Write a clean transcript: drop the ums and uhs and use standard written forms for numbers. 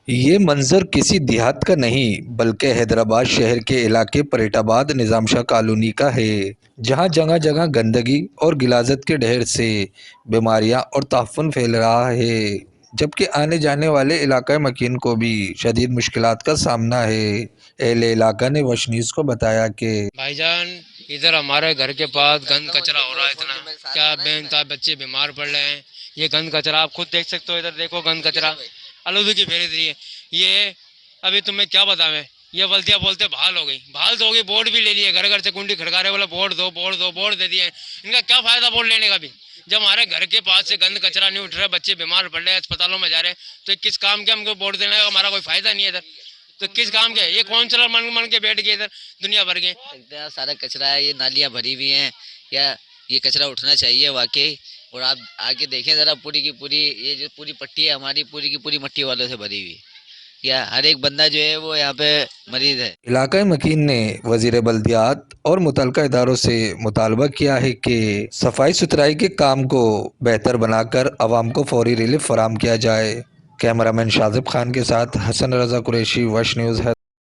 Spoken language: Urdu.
یہ منظر کسی دیہات کا نہیں بلکہ حیدرآباد شہر کے علاقے پریٹ آباد نظام شاہ کالونی کا ہے، جہاں جگہ جگہ گندگی اور غلاظت کے ڈھیر سے بیماریاں اور تعفن پھیل رہا ہے، جبکہ آنے جانے والے علاقہ مکین کو بھی شدید مشکلات کا سامنا ہے۔ اہل علاقہ نے وش نیوز کو بتایا کہ بھائی جان ادھر ہمارے گھر کے پاس گند کچرا ہو رہا ہے اتنا، کیا بے انتہا بچے بیمار پڑ رہے ہیں۔ یہ گند کچرا آپ خود دیکھ سکتے ہو، ادھر دیکھو گند کچرا آلودگی پھیل رہی ہے۔ یہ ابھی تمہیں کیا بتاویں، یہ غلطیاں بولتے بحال ہو گئی، بحال تو ہو گئی، بورڈ بھی لے لیے، گھر گھر سے کنڈی کھڑکا رہے، بولا بورڈ دو بورڈ دو، بورڈ دے دیے۔ ان کا کیا فائدہ بورڈ لینے کا بھی، جب ہمارے گھر کے پاس سے گند کچرا نہیں اٹھ رہا، بچے بیمار پڑ رہے ہیں، اسپتالوں میں جا رہے ہیں، تو کس کام کے ہم کو بورڈ دینا ہے؟ ہمارا کوئی فائدہ نہیں ہے ادھر، تو کس کام کے؟ یہ کونسلر من کے بیٹھ گئے ادھر دنیا بھر کے۔ سارا کچرا ہے، یہ نالیاں بھری ہوئی ہیں، یا یہ کچرا اٹھنا چاہیے واقعی۔ اور آپ آگے دیکھیں ذرا، پوری کی پوری یہ جو پوری پٹی ہے ہماری، پوری کی پوری مٹی والوں سے بھری ہوئی، یا ہر ایک بندہ جو ہے وہ یہاں پہ مریض ہے۔ علاقہ مکین نے وزیر بلدیات اور متعلقہ اداروں سے مطالبہ کیا ہے کہ صفائی ستھرائی کے کام کو بہتر بنا کر عوام کو فوری ریلیف فراہم کیا جائے۔ کیمرہ مین شاذب خان کے ساتھ حسن رضا قریشی، وش نیوز ہے۔